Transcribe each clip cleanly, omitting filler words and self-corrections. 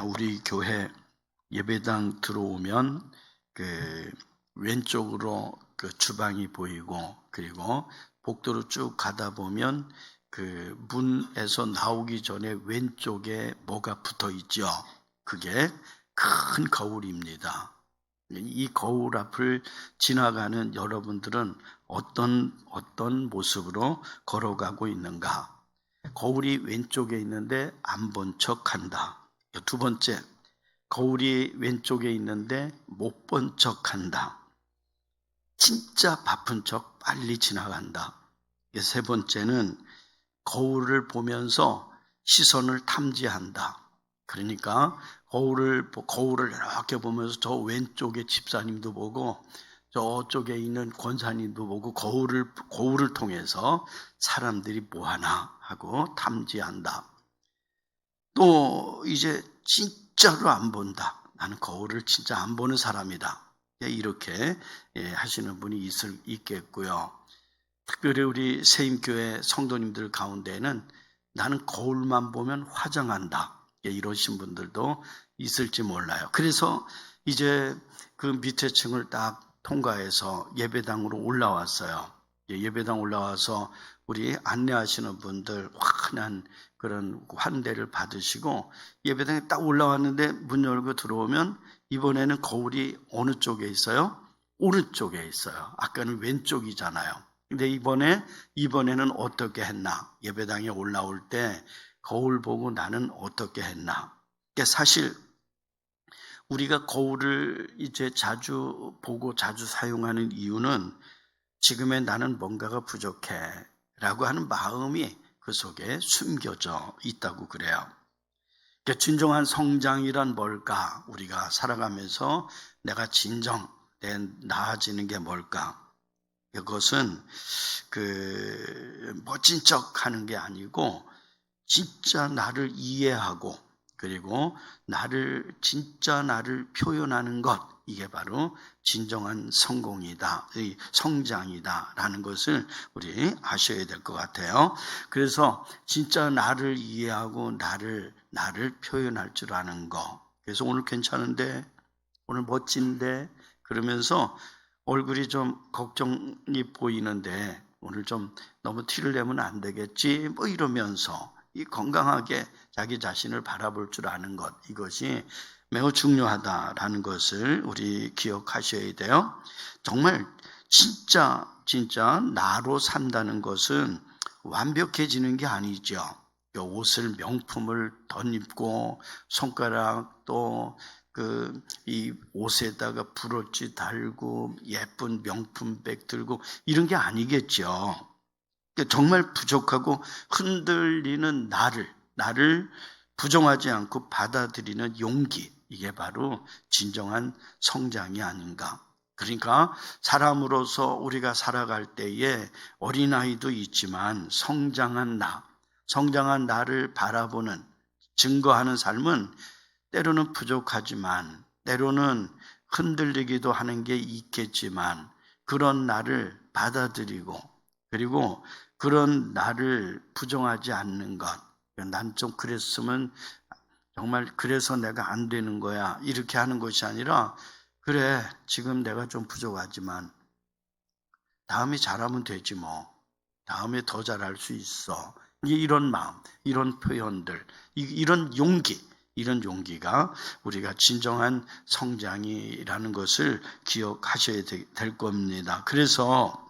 우리 교회 예배당 들어오면 왼쪽으로 주방이 보이고, 그리고 복도로 쭉 가다 보면 문에서 나오기 전에 왼쪽에 뭐가 붙어 있죠. 그게 큰 거울입니다. 이 거울 앞을 지나가는 여러분들은 어떤 모습으로 걸어가고 있는가? 거울이 왼쪽에 있는데 안 본 척한다. 두 번째, 거울이 왼쪽에 있는데 못 본 척한다. 진짜 바쁜 척 빨리 지나간다. 세 번째는 거울을 보면서 시선을 탐지한다. 그러니까 거울을 이렇게 보면서 저 왼쪽에 집사님도 보고 저쪽에 있는 권사님도 보고 거울을 통해서 사람들이 뭐하나 하고 탐지한다. 또 이제 진짜로 안 본다. 나는 거울을 진짜 안 보는 사람이다. 이렇게 하시는 분이 있겠고요. 특별히 우리 세임교회 성도님들 가운데는 나는 거울만 보면 화장한다. 이러신 분들도 있을지 몰라요. 그래서 이제 그 밑에 층을 딱 통과해서 예배당으로 올라왔어요. 예배당 올라와서 우리 안내하시는 분들 환한 그런 환대를 받으시고 예배당에 딱 올라왔는데 문 열고 들어오면 이번에는 거울이 어느 쪽에 있어요? 오른쪽에 있어요. 아까는 왼쪽이잖아요. 근데 이번에는 어떻게 했나? 예배당에 올라올 때 거울 보고 나는 어떻게 했나? 사실 우리가 거울을 이제 자주 보고 자주 사용하는 이유는 지금의 나는 뭔가가 부족해 라고 하는 마음이 그 속에 숨겨져 있다고 그래요. 진정한 성장이란 뭘까? 우리가 살아가면서 내가 나아지는 게 뭘까? 이것은 멋진 척 하는 게 아니고 진짜 나를 이해하고 그리고 진짜 나를 표현하는 것, 이게 바로 진정한 성공이다, 성장이다 라는 것을 우리 아셔야 될 것 같아요. 그래서 진짜 나를 이해하고 나를 표현할 줄 아는 거. 그래서 오늘 괜찮은데, 오늘 멋진데 그러면서 얼굴이 좀 걱정이 보이는데 오늘 좀 너무 티를 내면 안 되겠지 이러면서 이 건강하게 자기 자신을 바라볼 줄 아는 것, 이것이 매우 중요하다라는 것을 우리 기억하셔야 돼요. 정말 진짜 나로 산다는 것은 완벽해지는 게 아니죠. 옷을 명품을 덧입고 손가락 또 이 옷에다가 브로치 달고 예쁜 명품백 들고 이런 게 아니겠죠. 정말 부족하고 흔들리는 나를 부정하지 않고 받아들이는 용기, 이게 바로 진정한 성장이 아닌가. 그러니까 사람으로서 우리가 살아갈 때에 어린아이도 있지만 성장한 나를 바라보는, 증거하는 삶은 때로는 부족하지만 때로는 흔들리기도 하는 게 있겠지만 그런 나를 받아들이고 그리고 그런 나를 부정하지 않는 것, 난 좀 그랬으면 정말 그래서 내가 안 되는 거야 이렇게 하는 것이 아니라 그래 지금 내가 좀 부족하지만 다음에 잘하면 되지 다음에 더 잘할 수 있어. 이런 마음, 이런 표현들, 이런 용기가 우리가 진정한 성장이라는 것을 기억하셔야 될 겁니다. 그래서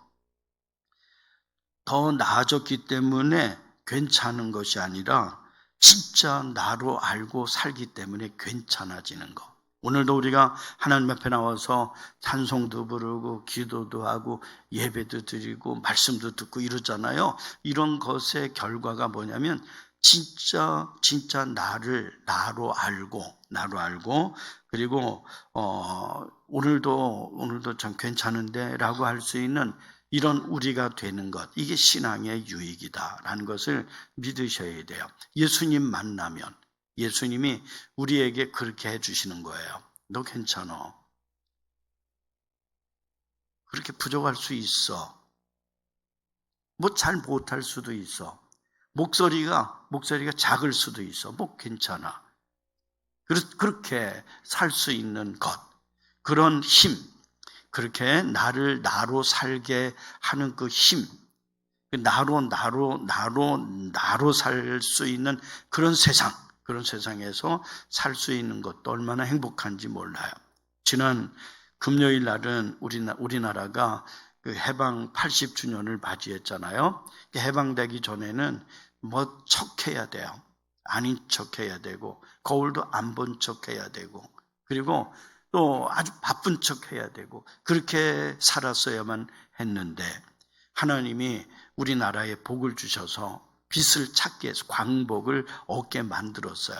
더 나아졌기 때문에 괜찮은 것이 아니라 진짜 나로 알고 살기 때문에 괜찮아지는 것. 오늘도 우리가 하나님 앞에 나와서 찬송도 부르고 기도도 하고 예배도 드리고 말씀도 듣고 이러잖아요. 이런 것의 결과가 뭐냐면 진짜 나로 알고 그리고 오늘도 참 괜찮은데 라고 할 수 있는 이런 우리가 되는 것, 이게 신앙의 유익이다라는 것을 믿으셔야 돼요. 예수님 만나면 예수님이 우리에게 그렇게 해주시는 거예요. 너 괜찮아. 그렇게 부족할 수 있어. 잘 못할 수도 있어. 목소리가 작을 수도 있어. 괜찮아. 그렇게 살 수 있는 것, 그런 힘, 그렇게 나로 살게 하는 그 힘, 나로 살 수 있는 그런 세상에서 살 수 있는 것도 얼마나 행복한지 몰라요. 지난 금요일 날은 우리나라가 그 해방 80주년을 맞이했잖아요. 해방되기 전에는 뭐 척해야 돼요. 아닌 척해야 되고, 거울도 안 본 척해야 되고, 그리고 또 아주 바쁜 척해야 되고, 그렇게 살았어야만 했는데 하나님이 우리나라에 복을 주셔서 빛을 찾게 해서 광복을 얻게 만들었어요.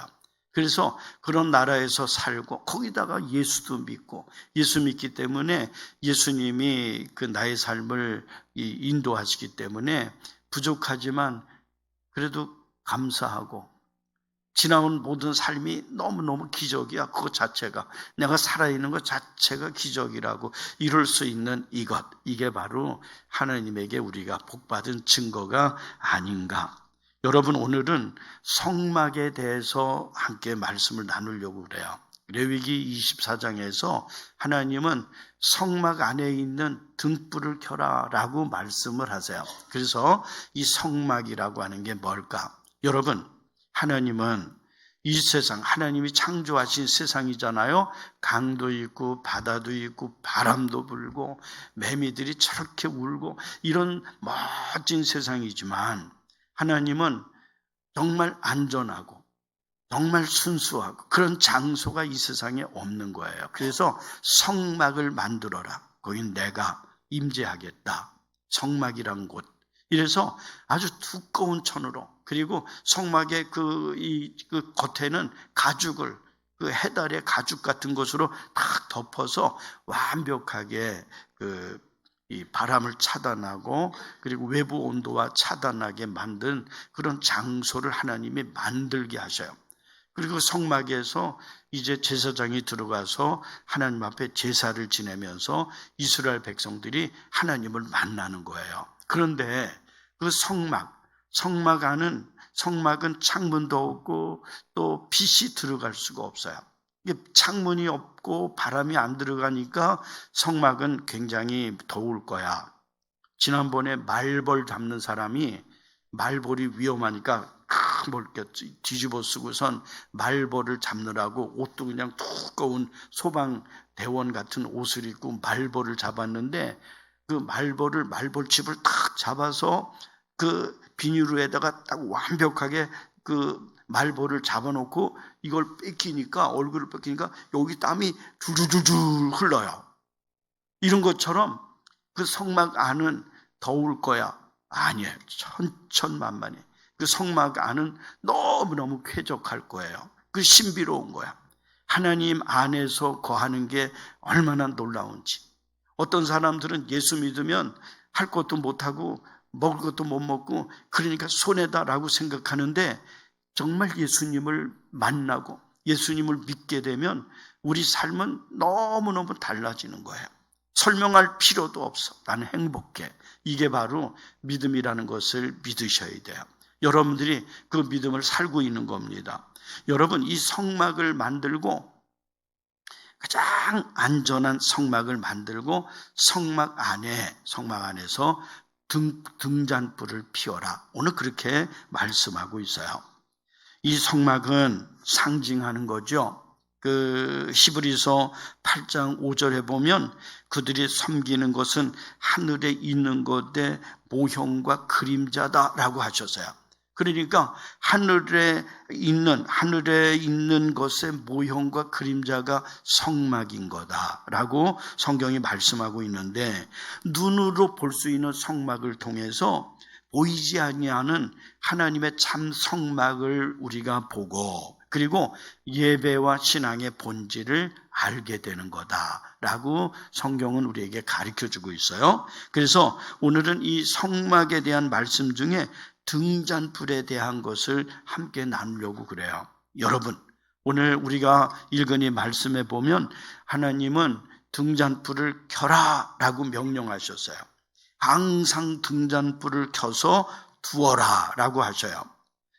그래서 그런 나라에서 살고 거기다가 예수도 믿고, 예수 믿기 때문에 예수님이 그 나의 삶을 인도하시기 때문에 부족하지만 그래도 감사하고, 지나온 모든 삶이 너무너무 기적이야. 그것 자체가, 내가 살아있는 것 자체가 기적이라고 이룰 수 있는 이게 바로 하나님에게 우리가 복받은 증거가 아닌가. 여러분, 오늘은 성막에 대해서 함께 말씀을 나누려고 그래요. 레위기 24장에서 하나님은 성막 안에 있는 등불을 켜라 라고 말씀을 하세요. 그래서 이 성막이라고 하는 게 뭘까? 여러분, 하나님은 이 세상, 하나님이 창조하신 세상이잖아요. 강도 있고 바다도 있고 바람도 불고 매미들이 저렇게 울고 이런 멋진 세상이지만, 하나님은 정말 안전하고 정말 순수하고 그런 장소가 이 세상에 없는 거예요. 그래서 성막을 만들어라. 거긴 내가 임재하겠다. 성막이란 곳. 이래서 아주 두꺼운 천으로, 그리고 성막의 그 겉에는 가죽을, 그 해달의 가죽 같은 것으로 딱 덮어서 완벽하게 이 바람을 차단하고, 그리고 외부 온도와 차단하게 만든 그런 장소를 하나님이 만들게 하셔요. 그리고 성막에서 이제 제사장이 들어가서 하나님 앞에 제사를 지내면서 이스라엘 백성들이 하나님을 만나는 거예요. 그런데 그 성막은 창문도 없고 또 빛이 들어갈 수가 없어요. 창문이 없고 바람이 안 들어가니까 성막은 굉장히 더울 거야. 지난번에 말벌 잡는 사람이, 말벌이 위험하니까 뭘 뒤집어 쓰고선 말벌을 잡느라고 옷도 그냥 두꺼운 소방대원 같은 옷을 입고 말벌을 잡았는데, 그 말벌집을 탁 잡아서 그 비닐로에다가 딱 완벽하게 그 말벌을 잡아놓고 이걸 얼굴을 뺏기니까 여기 땀이 줄줄줄 흘러요. 이런 것처럼 그 성막 안은 더울 거야. 아니에요. 천천만만해. 그 성막 안은 너무너무 쾌적할 거예요. 그 신비로운 거야. 하나님 안에서 거하는 게 얼마나 놀라운지. 어떤 사람들은 예수 믿으면 할 것도 못하고 먹을 것도 못 먹고 그러니까 손해다라고 생각하는데, 정말 예수님을 만나고 예수님을 믿게 되면 우리 삶은 너무너무 달라지는 거예요. 설명할 필요도 없어. 나는 행복해. 이게 바로 믿음이라는 것을 믿으셔야 돼요. 여러분들이 그 믿음을 살고 있는 겁니다. 여러분, 이 성막을 만들고, 가장 안전한 성막을 만들고 성막 안에서 등잔불을 피워라. 오늘 그렇게 말씀하고 있어요. 이 성막은 상징하는 거죠. 그 히브리서 8장 5절에 보면 그들이 섬기는 것은 하늘에 있는 것의 모형과 그림자다라고 하셨어요. 그러니까 하늘에 있는 것의 모형과 그림자가 성막인 거다라고 성경이 말씀하고 있는데, 눈으로 볼 수 있는 성막을 통해서 보이지 아니하는 하나님의 참 성막을 우리가 보고, 그리고 예배와 신앙의 본질을 알게 되는 거다라고 성경은 우리에게 가르쳐주고 있어요. 그래서 오늘은 이 성막에 대한 말씀 중에 등잔불에 대한 것을 함께 나누려고 그래요. 여러분, 오늘 우리가 읽은 이 말씀에 보면 하나님은 등잔불을 켜라 라고 명령하셨어요. 항상 등잔불을 켜서 두어라 라고 하셔요.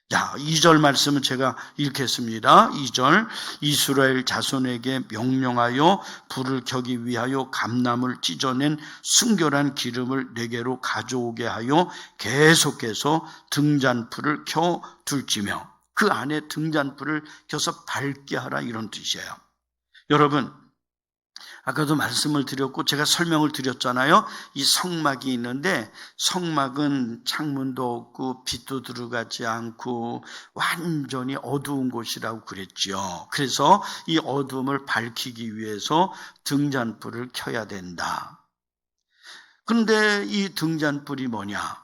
자, 2절 말씀은 제가 읽겠습니다. 2절, 이스라엘 자손에게 명령하여 불을 켜기 위하여 감람을 찢어낸 순결한 기름을 내게로 가져오게 하여 계속해서 등잔불을 켜 둘지며 그 안에 등잔불을 켜서 밝게 하라, 이런 뜻이에요. 여러분, 아까도 말씀을 드렸고 제가 설명을 드렸잖아요. 이 성막이 있는데 성막은 창문도 없고 빛도 들어가지 않고 완전히 어두운 곳이라고 그랬죠. 그래서 이 어두움을 밝히기 위해서 등잔불을 켜야 된다. 그런데 이 등잔불이 뭐냐?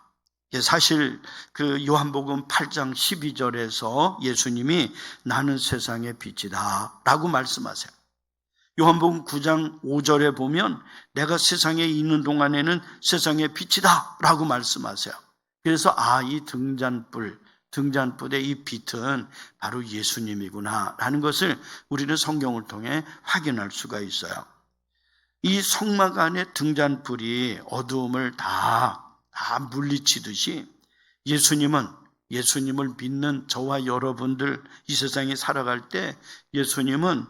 사실 그 요한복음 8장 12절에서 예수님이 나는 세상의 빛이다 라고 말씀하세요. 요한복음 9장 5절에 보면 내가 세상에 있는 동안에는 세상의 빛이다 라고 말씀하세요. 그래서 이 등잔불의 이 빛은 바로 예수님이구나 라는 것을 우리는 성경을 통해 확인할 수가 있어요. 이 성막 안에 등잔불이 어두움을 다 물리치듯이 예수님을 믿는 저와 여러분들 이 세상에 살아갈 때 예수님은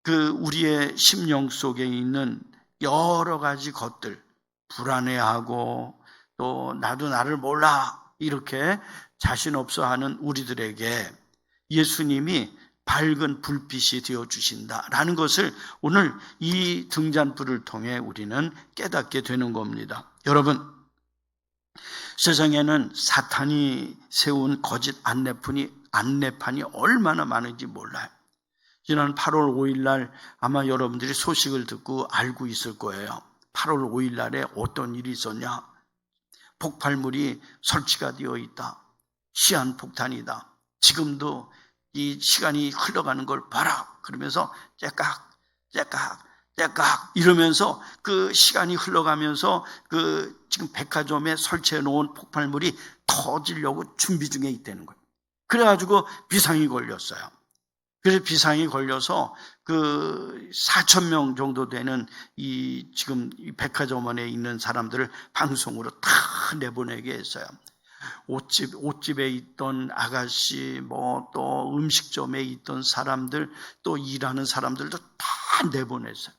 그 우리의 심령 속에 있는 여러 가지 것들, 불안해하고 또 나도 나를 몰라 이렇게 자신 없어 하는 우리들에게 예수님이 밝은 불빛이 되어주신다라는 것을 오늘 이 등잔불을 통해 우리는 깨닫게 되는 겁니다. 여러분, 세상에는 사탄이 세운 거짓 안내판이 얼마나 많은지 몰라요. 지난 8월 5일 날 아마 여러분들이 소식을 듣고 알고 있을 거예요. 8월 5일 날에 어떤 일이 있었냐? 폭발물이 설치가 되어 있다. 시한폭탄이다. 지금도 이 시간이 흘러가는 걸 봐라. 그러면서 째깍 이러면서 그 시간이 흘러가면서 그 지금 백화점에 설치해 놓은 폭발물이 터지려고 준비 중에 있다는 거예요. 그래가지고 비상이 걸렸어요. 그래서 비상이 걸려서 그 4,000명 정도 되는 지금 이 백화점원에 있는 사람들을 방송으로 다 내보내게 했어요. 옷집에 있던 아가씨, 또 음식점에 있던 사람들, 또 일하는 사람들도 다 내보냈어요.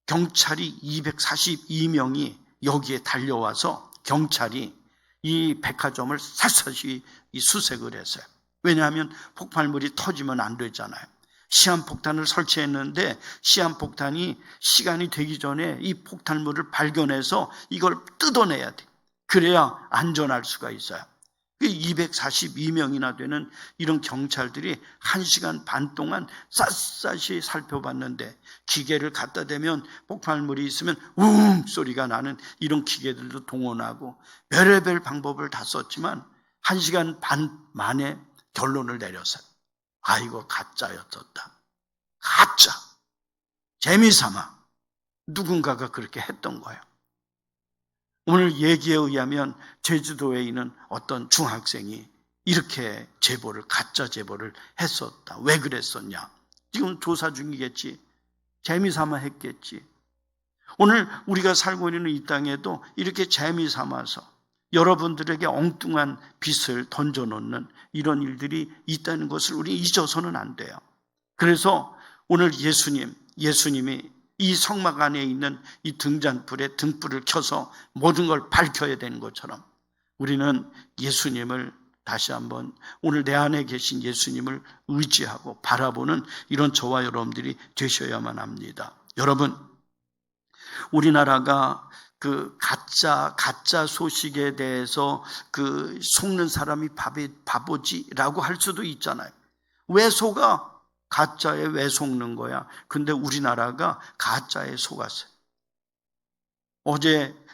경찰이 242명이 여기에 달려와서 경찰이 이 백화점을 샅샅이 수색을 했어요. 왜냐하면 폭발물이 터지면 안 되잖아요. 시한폭탄을 설치했는데 시한폭탄이 시간이 되기 전에 이 폭탄물을 발견해서 이걸 뜯어내야 돼. 그래야 안전할 수가 있어요. 242명이나 되는 이런 경찰들이 1시간 반 동안 샅샅이 살펴봤는데 기계를 갖다 대면 폭발물이 있으면 웅 소리가 나는 이런 기계들도 동원하고 별의별 방법을 다 썼지만 1시간 반 만에 결론을 내렸어요. 이거 가짜였었다. 가짜. 재미삼아 누군가가 그렇게 했던 거예요. 오늘 얘기에 의하면 제주도에 있는 어떤 중학생이 이렇게 가짜 제보를 했었다. 왜 그랬었냐? 지금 조사 중이겠지. 재미삼아 했겠지. 오늘 우리가 살고 있는 이 땅에도 이렇게 재미삼아서 여러분들에게 엉뚱한 빛을 던져놓는 이런 일들이 있다는 것을 우리 잊어서는 안 돼요. 그래서 오늘 예수님이 이 성막 안에 있는 이 등잔불에 등불을 켜서 모든 걸 밝혀야 되는 것처럼 우리는 예수님을 다시 한번 오늘 내 안에 계신 예수님을 의지하고 바라보는 이런 저와 여러분들이 되셔야만 합니다. 여러분, 우리나라가 그 가짜 소식에 대해서 그 속는 사람이 바보지라고 할 수도 있잖아요. 왜 속아? 가짜에 왜 속는 거야? 근데 우리나라가 가짜에 속았어요.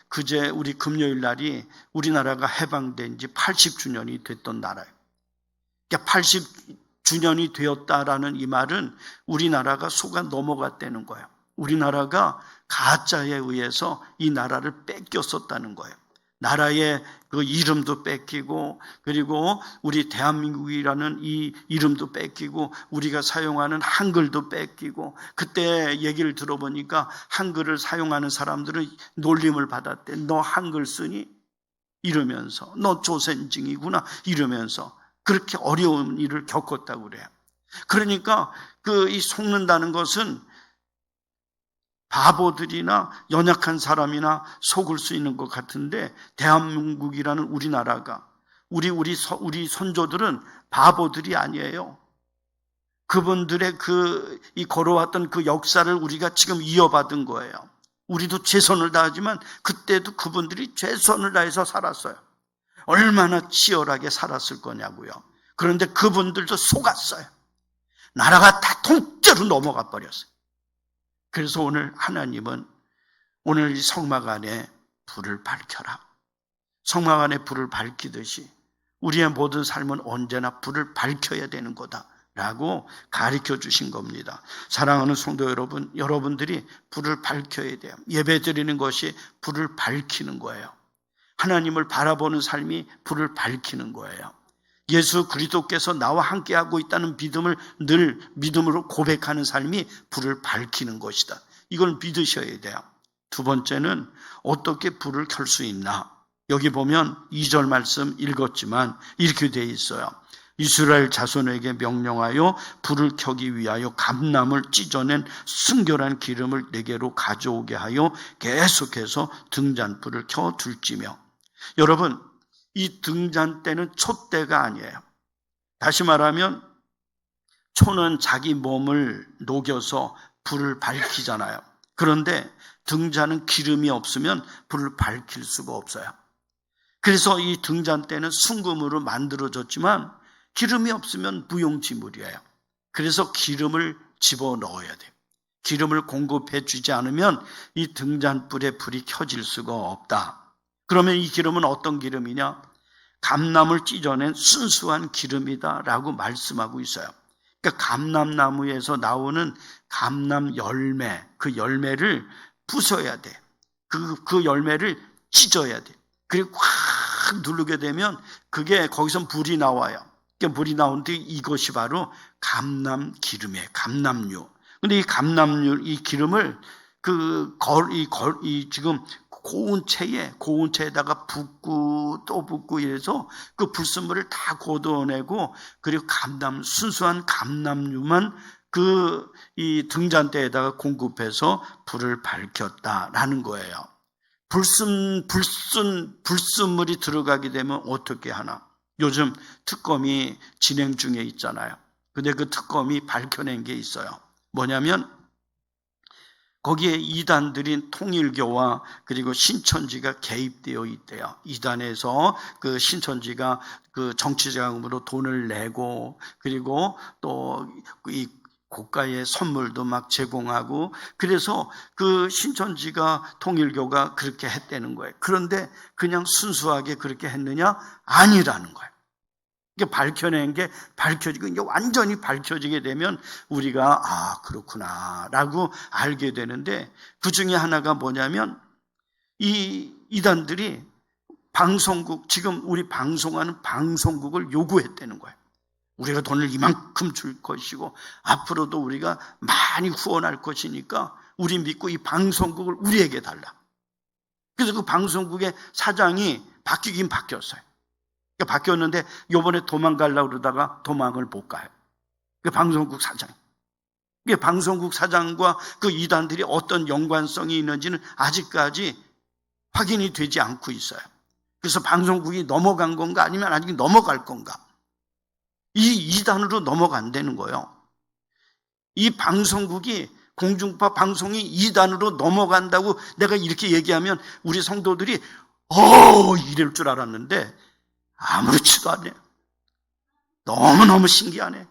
그제 우리 금요일 날이 우리나라가 해방된 지 80주년이 됐던 나라예요. 그러니까 80주년이 되었다라는 이 말은 우리나라가 속아 넘어갔다는 거예요. 우리나라가 가짜에 의해서 이 나라를 뺏겼었다는 거예요. 나라의 그 이름도 뺏기고 그리고 우리 대한민국이라는 이 이름도 뺏기고 우리가 사용하는 한글도 뺏기고 그때 얘기를 들어보니까 한글을 사용하는 사람들은 놀림을 받았대. 너 한글 쓰니? 이러면서 너 조선증이구나 이러면서 그렇게 어려운 일을 겪었다고 그래요. 그러니까 이 속는다는 것은 바보들이나 연약한 사람이나 속을 수 있는 것 같은데, 대한민국이라는 우리나라가, 우리 선조들은 바보들이 아니에요. 그분들의 이 걸어왔던 그 역사를 우리가 지금 이어받은 거예요. 우리도 최선을 다하지만 그때도 그분들이 최선을 다해서 살았어요. 얼마나 치열하게 살았을 거냐고요. 그런데 그분들도 속았어요. 나라가 다 통째로 넘어가 버렸어요. 그래서 오늘 하나님은 오늘 이 성막 안에 불을 밝혀라. 성막 안에 불을 밝히듯이 우리의 모든 삶은 언제나 불을 밝혀야 되는 거다 라고 가르쳐 주신 겁니다. 사랑하는 성도 여러분, 여러분들이 불을 밝혀야 돼요. 예배 드리는 것이 불을 밝히는 거예요. 하나님을 바라보는 삶이 불을 밝히는 거예요. 예수 그리스도께서 나와 함께하고 있다는 믿음을 늘 믿음으로 고백하는 삶이 불을 밝히는 것이다. 이걸 믿으셔야 돼요. 두 번째는 어떻게 불을 켤 수 있나? 여기 보면 2절 말씀 읽었지만 이렇게 되어 있어요. 이스라엘 자손에게 명령하여 불을 켜기 위하여 감람을 찢어낸 순결한 기름을 네게로 가져오게 하여 계속해서 등잔불을 켜둘지며. 여러분, 이 등잔대는 촛대가 아니에요. 다시 말하면 초는 자기 몸을 녹여서 불을 밝히잖아요. 그런데 등잔은 기름이 없으면 불을 밝힐 수가 없어요. 그래서 이 등잔대는 순금으로 만들어졌지만 기름이 없으면 무용지물이에요. 그래서 기름을 집어넣어야 돼요. 기름을 공급해 주지 않으면 이 등잔불에 불이 켜질 수가 없다. 그러면 이 기름은 어떤 기름이냐? 감람을 찢어낸 순수한 기름이다라고 말씀하고 있어요. 그러니까 감람나무에서 나오는 감람 열매, 그 열매를 부숴야 돼. 그 열매를 찢어야 돼. 그리고 확 누르게 되면 그게 거기서 불이 나와요. 그러니까 불이 나오는데 이것이 바로 감람 기름이에요. 감람유. 근데 이 감람유, 이 기름을 지금 고운 채에다가 붓고 또 붓고 이래서 그 불순물을 다 걷어내고, 그리고 순수한 감람유만 이 등잔대에다가 공급해서 불을 밝혔다라는 거예요. 불순물이 들어가게 되면 어떻게 하나? 요즘 특검이 진행 중에 있잖아요. 근데 그 특검이 밝혀낸 게 있어요. 뭐냐면 거기에 이단들인 통일교와 그리고 신천지가 개입되어 있대요. 이단에서 그 신천지가 그 정치자금으로 돈을 내고, 그리고 또 이 고가의 선물도 막 제공하고, 그래서 그 신천지가 통일교가 그렇게 했다는 거예요. 그런데 그냥 순수하게 그렇게 했느냐? 아니라는 거예요. 이게 밝혀낸 게 밝혀지고, 이게 완전히 밝혀지게 되면 우리가 그렇구나 라고 알게 되는데, 그 중에 하나가 뭐냐면 이 이단들이 방송국, 지금 우리 방송하는 방송국을 요구했다는 거예요. 우리가 돈을 이만큼 줄 것이고 앞으로도 우리가 많이 후원할 것이니까 우리 믿고 이 방송국을 우리에게 달라. 그래서 그 방송국의 사장이 바뀌긴 바뀌었어요. 그러니까 바뀌었는데 이번에 도망가려고 그러다가 도망을 못 가요. 그 방송국 사장. 그 방송국 사장과 그 이단들이 어떤 연관성이 있는지는 아직까지 확인이 되지 않고 있어요. 그래서 방송국이 넘어간 건가 아니면 아직 넘어갈 건가? 이 이단으로 넘어간다는 거예요. 이 방송국이, 공중파 방송이 이단으로 넘어간다고 내가 이렇게 얘기하면 우리 성도들이 이럴 줄 알았는데 아무렇지도 않네. 너무너무 신기하네.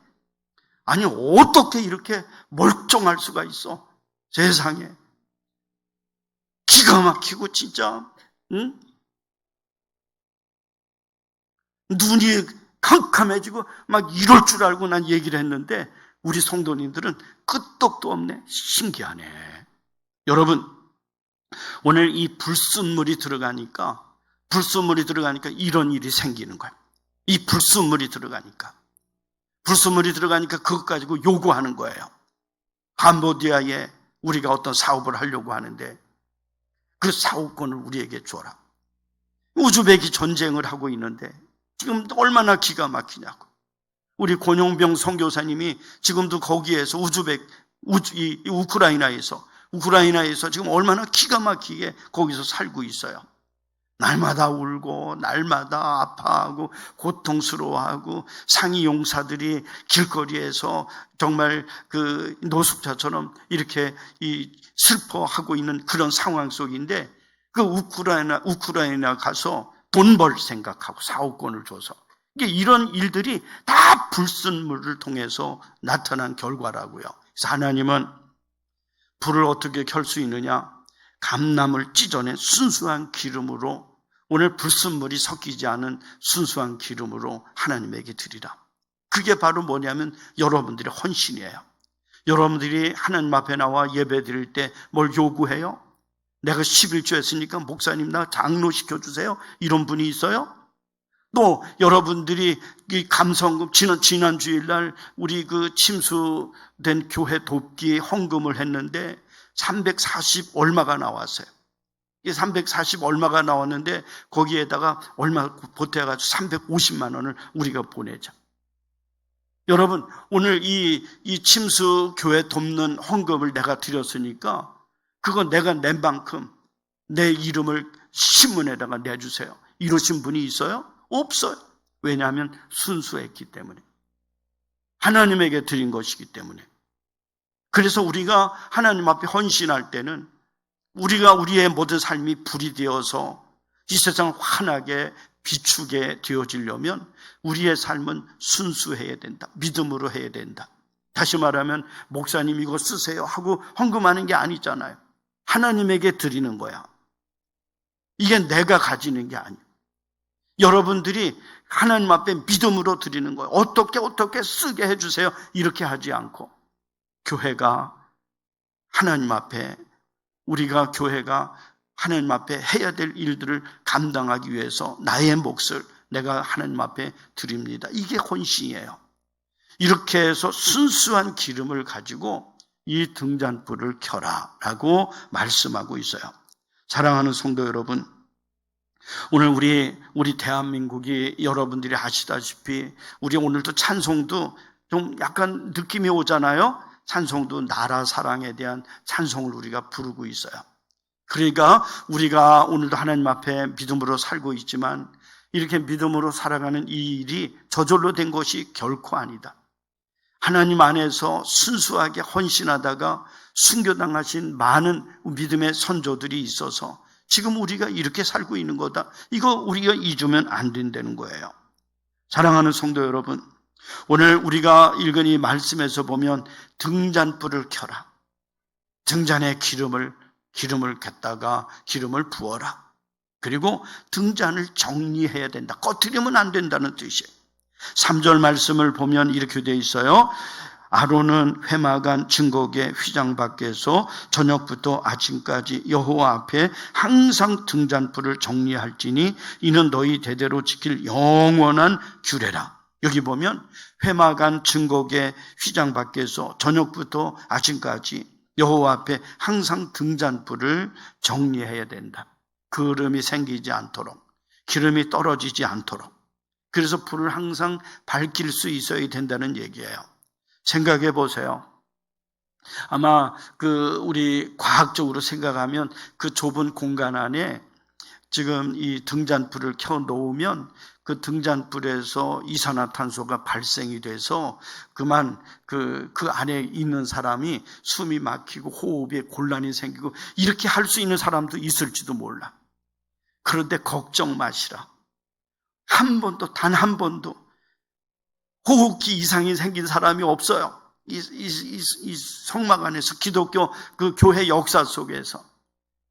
아니 어떻게 이렇게 멀쩡할 수가 있어? 세상에. 기가 막히고 진짜 응? 눈이 캄캄해지고 막 이럴 줄 알고 난 얘기를 했는데 우리 성도님들은 끄떡도 없네. 신기하네. 여러분, 오늘 이 불순물이 들어가니까 이런 일이 생기는 거예요. 이 불순물이 들어가니까 그것 가지고 요구하는 거예요. 캄보디아에 우리가 어떤 사업을 하려고 하는데 그 사업권을 우리에게 줘라. 우즈벡이 전쟁을 하고 있는데 지금 얼마나 기가 막히냐고. 우리 권용병 선교사님이 지금도 거기에서 우크라이나에서 지금 얼마나 기가 막히게 거기서 살고 있어요. 날마다 울고 날마다 아파하고 고통스러워하고 상위 용사들이 길거리에서 정말 그 노숙자처럼 이렇게 슬퍼하고 있는 그런 상황 속인데, 그 우크라이나 가서 돈 벌 생각하고 사업권을 줘서, 이런 일들이 다 불순물을 통해서 나타난 결과라고요. 그래서 하나님은 불을 어떻게 켤 수 있느냐? 감나무를 찢어낸 순수한 기름으로, 오늘 불순물이 섞이지 않은 순수한 기름으로 하나님에게 드리라. 그게 바로 뭐냐면 여러분들의 헌신이에요. 여러분들이 하나님 앞에 나와 예배 드릴 때 뭘 요구해요? 내가 11조 했으니까 목사님 나 장로 시켜주세요, 이런 분이 있어요? 또 여러분들이 이 감성금, 지난 주일날 우리 그 침수된 교회 돕기 헌금을 했는데 340 얼마가 나왔어요. 340 얼마가 나왔는데 거기에다가 얼마 보태가지고 350만 원을 우리가 보내자. 여러분, 오늘 이 침수 교회 돕는 헌금을 내가 드렸으니까 그거 내가 낸 만큼 내 이름을 신문에다가 내주세요, 이러신 분이 있어요? 없어요. 왜냐하면 순수했기 때문에, 하나님에게 드린 것이기 때문에. 그래서 우리가 하나님 앞에 헌신할 때는 우리가 우리의 모든 삶이 불이 되어서 이 세상을 환하게 비추게 되어지려면 우리의 삶은 순수해야 된다. 믿음으로 해야 된다. 다시 말하면 목사님 이거 쓰세요 하고 헌금하는 게 아니잖아요. 하나님에게 드리는 거야. 이게 내가 가지는 게 아니에요. 여러분들이 하나님 앞에 믿음으로 드리는 거예요. 어떻게 쓰게 해주세요, 이렇게 하지 않고, 교회가 하나님 앞에, 우리가 교회가 하나님 앞에 해야 될 일들을 감당하기 위해서 나의 몫을 내가 하나님 앞에 드립니다. 이게 헌신이에요. 이렇게 해서 순수한 기름을 가지고 이 등잔불을 켜라 라고 말씀하고 있어요. 사랑하는 성도 여러분, 오늘 우리 대한민국이 여러분들이 아시다시피 우리 오늘도 찬송도 좀 약간 느낌이 오잖아요. 찬송도 나라 사랑에 대한 찬송을 우리가 부르고 있어요. 그러니까 우리가 오늘도 하나님 앞에 믿음으로 살고 있지만 이렇게 믿음으로 살아가는 이 일이 저절로 된 것이 결코 아니다. 하나님 안에서 순수하게 헌신하다가 순교당하신 많은 믿음의 선조들이 있어서 지금 우리가 이렇게 살고 있는 거다. 이거 우리가 잊으면 안 된다는 거예요. 사랑하는 성도 여러분, 오늘 우리가 읽은 이 말씀에서 보면 등잔불을 켜라. 등잔에 기름을 겠다가 기름을 부어라. 그리고 등잔을 정리해야 된다. 꺼트리면 안 된다는 뜻이에요. 3절 말씀을 보면 이렇게 되어 있어요. 아론은 회막안 증거계 휘장 밖에서 저녁부터 아침까지 여호와 앞에 항상 등잔불을 정리할지니 이는 너희 대대로 지킬 영원한 규례라. 여기 보면 회막안 증거계 휘장 밖에서 저녁부터 아침까지 여호와 앞에 항상 등잔불을 정리해야 된다. 그름이 생기지 않도록, 기름이 떨어지지 않도록. 그래서 불을 항상 밝힐 수 있어야 된다는 얘기예요. 생각해 보세요. 아마 우리 과학적으로 생각하면 그 좁은 공간 안에 지금 이 등잔불을 켜 놓으면 그 등잔불에서 이산화탄소가 발생이 돼서 그만 그 안에 있는 사람이 숨이 막히고 호흡에 곤란이 생기고 이렇게 할 수 있는 사람도 있을지도 몰라. 그런데 걱정 마시라. 단 한 번도 호흡기 이상이 생긴 사람이 없어요. 이 성막 안에서, 기독교 그 교회 역사 속에서.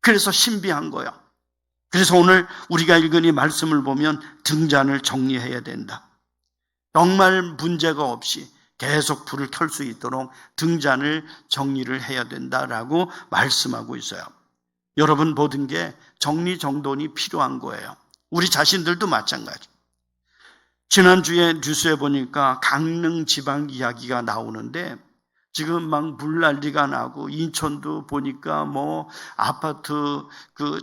그래서 신비한 거예요. 그래서 오늘 우리가 읽은 이 말씀을 보면 등잔을 정리해야 된다. 정말 문제가 없이 계속 불을 켤 수 있도록 등잔을 정리를 해야 된다라고 말씀하고 있어요. 여러분, 모든 게 정리정돈이 필요한 거예요. 우리 자신들도 마찬가지. 지난주에 뉴스에 보니까 강릉 지방 이야기가 나오는데 지금 막 물난리가 나고 인천도 보니까 뭐 아파트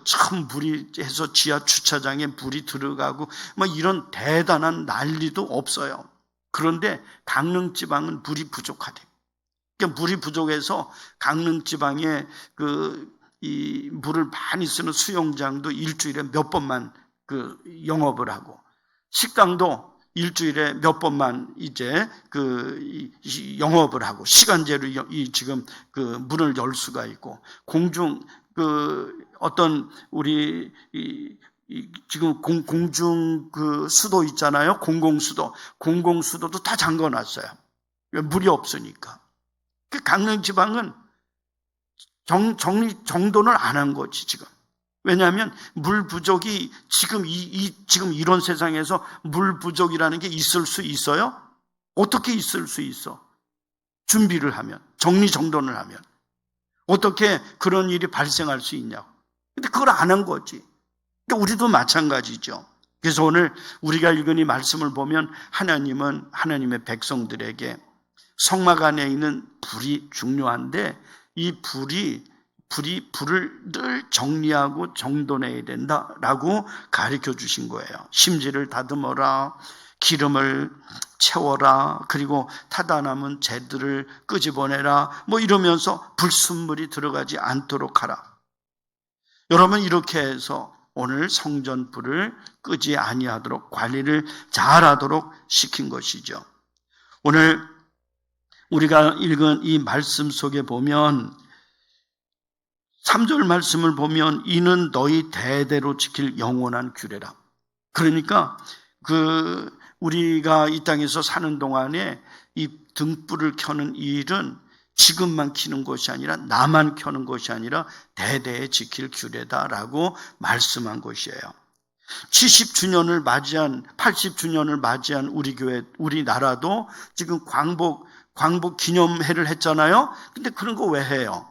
참 불이 해서 지하 주차장에 불이 들어가고 뭐 이런 대단한 난리도 없어요. 그런데 강릉 지방은 물이 부족하대. 그러니까 물이 부족해서 강릉 지방에 이 물을 많이 쓰는 수영장도 일주일에 몇 번만 영업을 하고, 식당도 일주일에 몇 번만 이제 영업을 하고, 시간제로 지금 문을 열 수가 있고, 공중 어떤 우리 지금 공중 수도 있잖아요. 공공수도도 다 잠궈놨어요. 물이 없으니까. 강릉 지방은 정돈을 안 한 거지, 지금. 왜냐하면 물 부족이 지금 지금 이런 세상에서 물 부족이라는 게 있을 수 있어요? 어떻게 있을 수 있어? 준비를 하면, 정리정돈을 하면. 어떻게 그런 일이 발생할 수 있냐고. 근데 그걸 안 한 거지. 그러니까 우리도 마찬가지죠. 그래서 오늘 우리가 읽은 이 말씀을 보면 하나님은 하나님의 백성들에게 성막 안에 있는 불이 중요한데, 이 불을 늘 정리하고 정돈해야 된다라고 가르쳐 주신 거예요. 심지를 다듬어라, 기름을 채워라, 그리고 타다 남은 재들을 끄집어내라, 이러면서 불순물이 들어가지 않도록 하라. 여러분, 이렇게 해서 오늘 성전 불을 끄지 아니하도록 관리를 잘하도록 시킨 것이죠. 오늘 우리가 읽은 이 말씀 속에 보면 3절 말씀을 보면 이는 너희 대대로 지킬 영원한 규례라. 그러니까 우리가 이 땅에서 사는 동안에 이 등불을 켜는 이 일은 지금만 켜는 것이 아니라, 나만 켜는 것이 아니라 대대에 지킬 규례다라고 말씀한 것이에요. 70주년을 맞이한, 80주년을 맞이한 우리 교회, 우리나라도 지금 광복 기념회를 했잖아요. 근데 그런 거 왜 해요?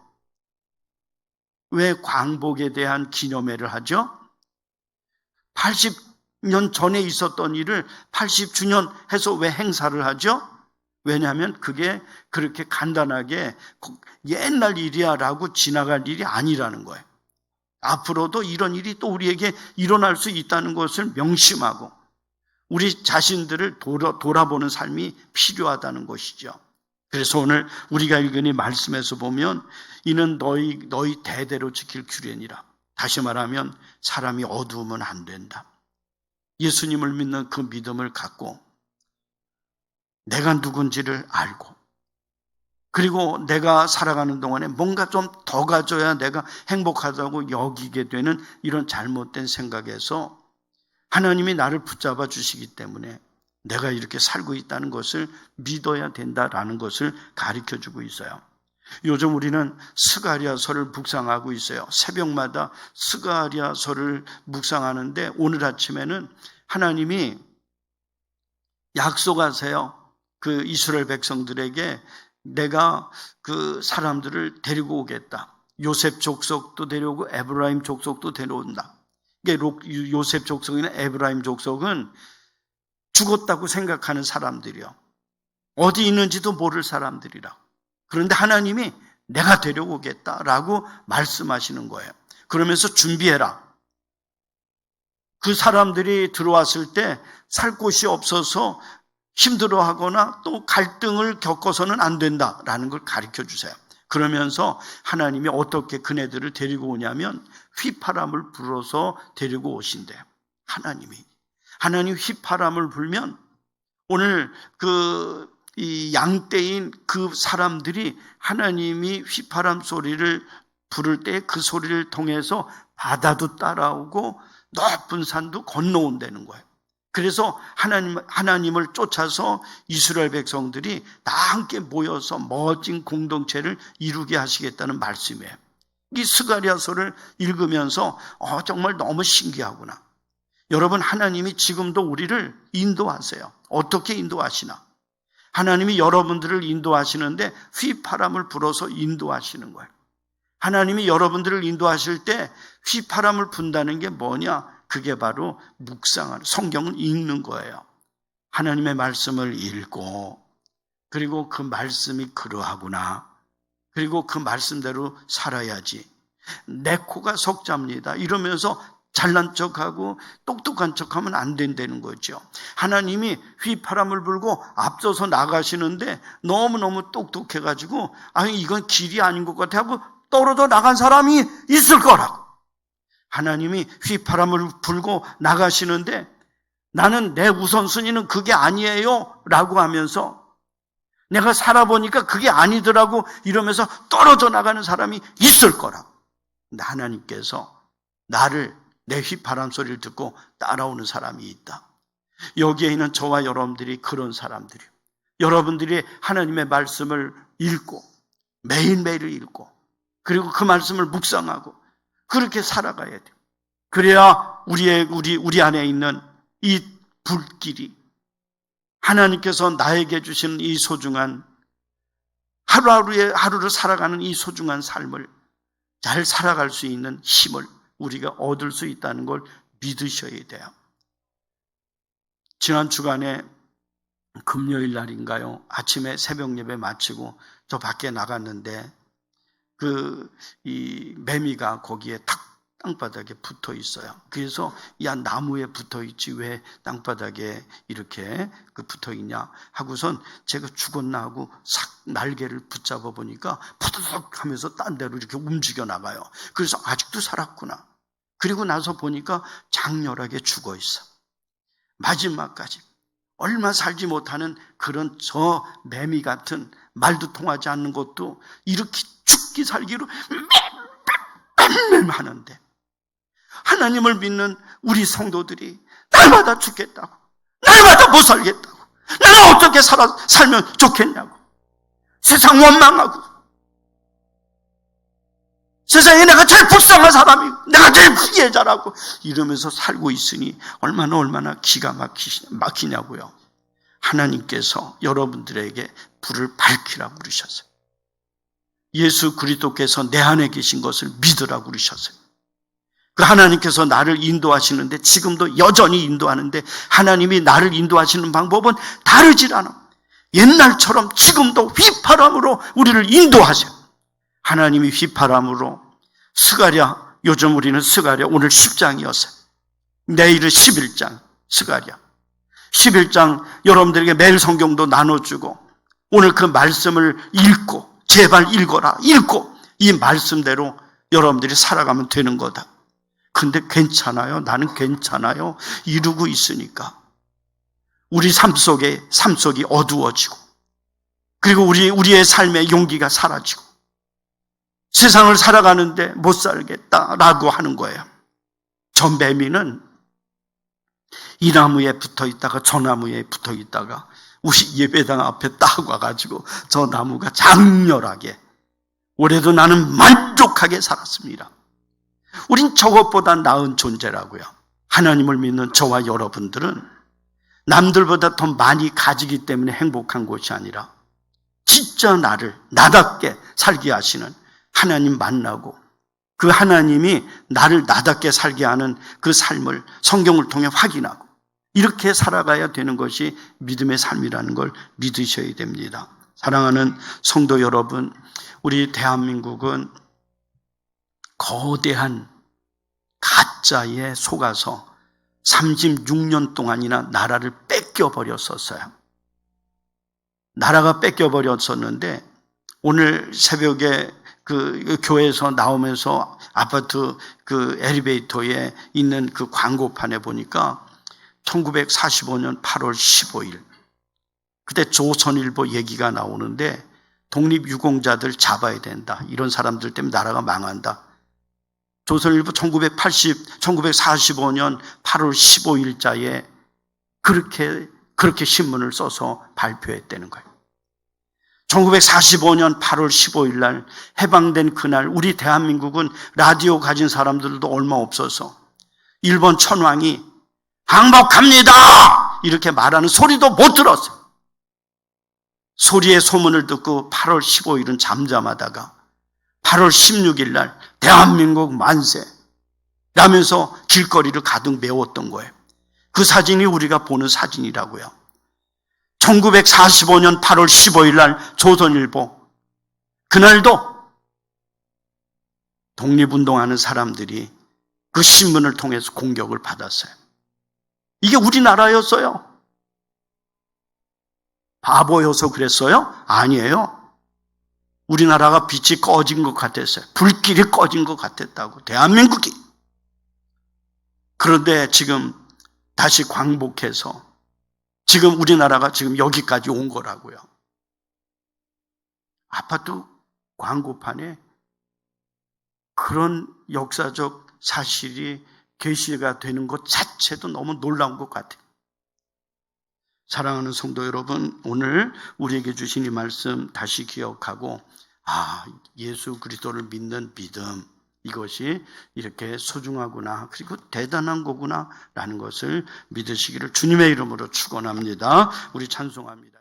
왜 광복에 대한 기념회를 하죠? 80년 전에 있었던 일을 80주년 해서 왜 행사를 하죠? 왜냐하면 그게 그렇게 간단하게 옛날 일이야 라고 지나갈 일이 아니라는 거예요. 앞으로도 이런 일이 또 우리에게 일어날 수 있다는 것을 명심하고 우리 자신들을 돌아보는 삶이 필요하다는 것이죠. 그래서 오늘 우리가 읽은 이 말씀에서 보면 이는 너희 대대로 지킬 규례니라. 다시 말하면 사람이 어두우면 안 된다. 예수님을 믿는 그 믿음을 갖고 내가 누군지를 알고, 그리고 내가 살아가는 동안에 뭔가 좀 더 가져야 내가 행복하다고 여기게 되는 이런 잘못된 생각에서 하나님이 나를 붙잡아 주시기 때문에 내가 이렇게 살고 있다는 것을 믿어야 된다라는 것을 가르쳐주고 있어요. 요즘 우리는 스가랴서를 묵상하고 있어요. 새벽마다 스가랴서를 묵상하는데 오늘 아침에는 하나님이 약속하세요. 이스라엘 백성들에게 내가 그 사람들을 데리고 오겠다. 요셉 족속도 데려오고 에브라임 족속도 데려온다. 요셉 족속이나 에브라임 족속은 죽었다고 생각하는 사람들이요. 어디 있는지도 모를 사람들이라. 그런데 하나님이 내가 데려오겠다라고 말씀하시는 거예요. 그러면서 준비해라. 그 사람들이 들어왔을 때 살 곳이 없어서 힘들어하거나 또 갈등을 겪어서는 안 된다라는 걸 가르쳐 주세요. 그러면서 하나님이 어떻게 그네들을 데리고 오냐면 휘파람을 불어서 데리고 오신대요. 하나님 휘파람을 불면 오늘 이 양떼인 그 사람들이 하나님이 휘파람 소리를 부를 때 그 소리를 통해서 바다도 따라오고 높은 산도 건너온다는 거예요. 그래서 하나님을 쫓아서 이스라엘 백성들이 다 함께 모여서 멋진 공동체를 이루게 하시겠다는 말씀이에요. 이 스가랴서를 읽으면서 정말 너무 신기하구나. 여러분, 하나님이 지금도 우리를 인도하세요. 어떻게 인도하시나? 하나님이 여러분들을 인도하시는데 휘파람을 불어서 인도하시는 거예요. 하나님이 여러분들을 인도하실 때 휘파람을 분다는 게 뭐냐? 그게 바로 묵상하는, 성경을 읽는 거예요. 하나님의 말씀을 읽고, 그리고 그 말씀이 그러하구나, 그리고 그 말씀대로 살아야지. 내 코가 석자입니다 이러면서 잘난 척하고 똑똑한 척하면 안 된다는 거죠. 하나님이 휘파람을 불고 앞서서 나가시는데 너무너무 똑똑해가지고 아니 이건 길이 아닌 것 같아 하고 떨어져 나간 사람이 있을 거라고. 하나님이 휘파람을 불고 나가시는데 나는 내 우선순위는 그게 아니에요 라고 하면서 내가 살아보니까 그게 아니더라고 이러면서 떨어져 나가는 사람이 있을 거라고. 근데 하나님께서 나를 내 휘파람 소리를 듣고 따라오는 사람이 있다. 여기에 있는 저와 여러분들이 그런 사람들이에요. 여러분들이 하나님의 말씀을 읽고 매일매일 읽고 그리고 그 말씀을 묵상하고 그렇게 살아가야 돼요. 그래야 우리 안에 있는 이 불길이 하나님께서 나에게 주시는 이 소중한 하루를 살아가는 이 소중한 삶을 잘 살아갈 수 있는 힘을 우리가 얻을 수 있다는 걸 믿으셔야 돼요. 지난 주간에 금요일 날인가요? 아침에 새벽 예배 마치고 저 밖에 나갔는데 이 매미가 거기에 탁 땅바닥에 붙어 있어요. 그래서 야 나무에 붙어 있지 왜 땅바닥에 이렇게 붙어 있냐 하고선 제가 죽었나 하고 싹 날개를 붙잡아 보니까 푸드득 하면서 딴 데로 이렇게 움직여 나가요. 그래서 아직도 살았구나. 그리고 나서 보니까 장렬하게 죽어 있어. 마지막까지 얼마 살지 못하는 그런 저 매미 같은 말도 통하지 않는 것도 이렇게 죽기 살기로 하는데 하나님을 믿는 우리 성도들이 날마다 죽겠다고, 날마다 못 살겠다고, 내가 어떻게 살면 좋겠냐고, 세상 원망하고, 세상에 내가 제일 불쌍한 사람이고 내가 제일 피해자라고 이러면서 살고 있으니 얼마나 기가 막히냐고요. 하나님께서 여러분들에게 불을 밝히라고 그러셨어요. 예수 그리스도께서 내 안에 계신 것을 믿으라고 그러셨어요. 그 하나님께서 나를 인도하시는데 지금도 여전히 인도하는데 하나님이 나를 인도하시는 방법은 다르질 않아. 옛날처럼 지금도 휘파람으로 우리를 인도하세요. 하나님이 휘파람으로 스가랴, 요즘 우리는 스가랴 오늘 10장이었어요. 내일은 11장 스가랴. 11장 여러분들에게 매일 성경도 나눠주고 오늘 그 말씀을 읽고 제발 읽어라. 읽고 이 말씀대로 여러분들이 살아가면 되는 거다. 근데 괜찮아요. 나는 괜찮아요. 이루고 있으니까. 우리 삶 속이 어두워지고 그리고 우리의 삶의 용기가 사라지고 세상을 살아가는데 못 살겠다라고 하는 거예요. 저 매미는 이 나무에 붙어 있다가 저 나무에 붙어 있다가 우리 예배당 앞에 딱 와가지고 저 나무가 장렬하게 올해도 나는 만족하게 살았습니다. 우린 저것보다 나은 존재라고요. 하나님을 믿는 저와 여러분들은 남들보다 더 많이 가지기 때문에 행복한 것이 아니라 진짜 나답게 살게 하시는 하나님 만나고 그 하나님이 나를 나답게 살게 하는 그 삶을 성경을 통해 확인하고 이렇게 살아가야 되는 것이 믿음의 삶이라는 걸 믿으셔야 됩니다. 사랑하는 성도 여러분, 우리 대한민국은 거대한 가짜에 속아서 36년 동안이나 나라를 뺏겨버렸었어요. 나라가 뺏겨버렸었는데 오늘 새벽에 그 교회에서 나오면서 아파트 그 엘리베이터에 있는 그 광고판에 보니까 1945년 8월 15일 그때 조선일보 얘기가 나오는데 독립유공자들 잡아야 된다. 이런 사람들 때문에 나라가 망한다. 조선일보 1945년 8월 15일자에 그렇게 신문을 써서 발표했다는 거예요. 1945년 8월 15일 날 해방된 그날 우리 대한민국은 라디오 가진 사람들도 얼마 없어서 일본 천황이 항복합니다! 이렇게 말하는 소리도 못 들었어요. 소리의 소문을 듣고 8월 15일은 잠잠하다가 8월 16일 날 대한민국 만세 라면서 길거리를 가득 메웠던 거예요. 그 사진이 우리가 보는 사진이라고요. 1945년 8월 15일 날 조선일보 그날도 독립운동하는 사람들이 그 신문을 통해서 공격을 받았어요. 이게 우리나라였어요. 바보여서 그랬어요? 아니에요. 우리나라가 빛이 꺼진 것 같았어요. 불길이 꺼진 것 같았다고. 대한민국이. 그런데 지금 다시 광복해서 지금 우리나라가 지금 여기까지 온 거라고요. 아파트 광고판에 그런 역사적 사실이 게시가 되는 것 자체도 너무 놀라운 것 같아요. 사랑하는 성도 여러분, 오늘 우리에게 주신 이 말씀 다시 기억하고 예수 그리스도를 믿는 믿음, 이것이 이렇게 소중하구나, 그리고 대단한 거구나 라는 것을 믿으시기를 주님의 이름으로 축원합니다. 우리 찬송합니다.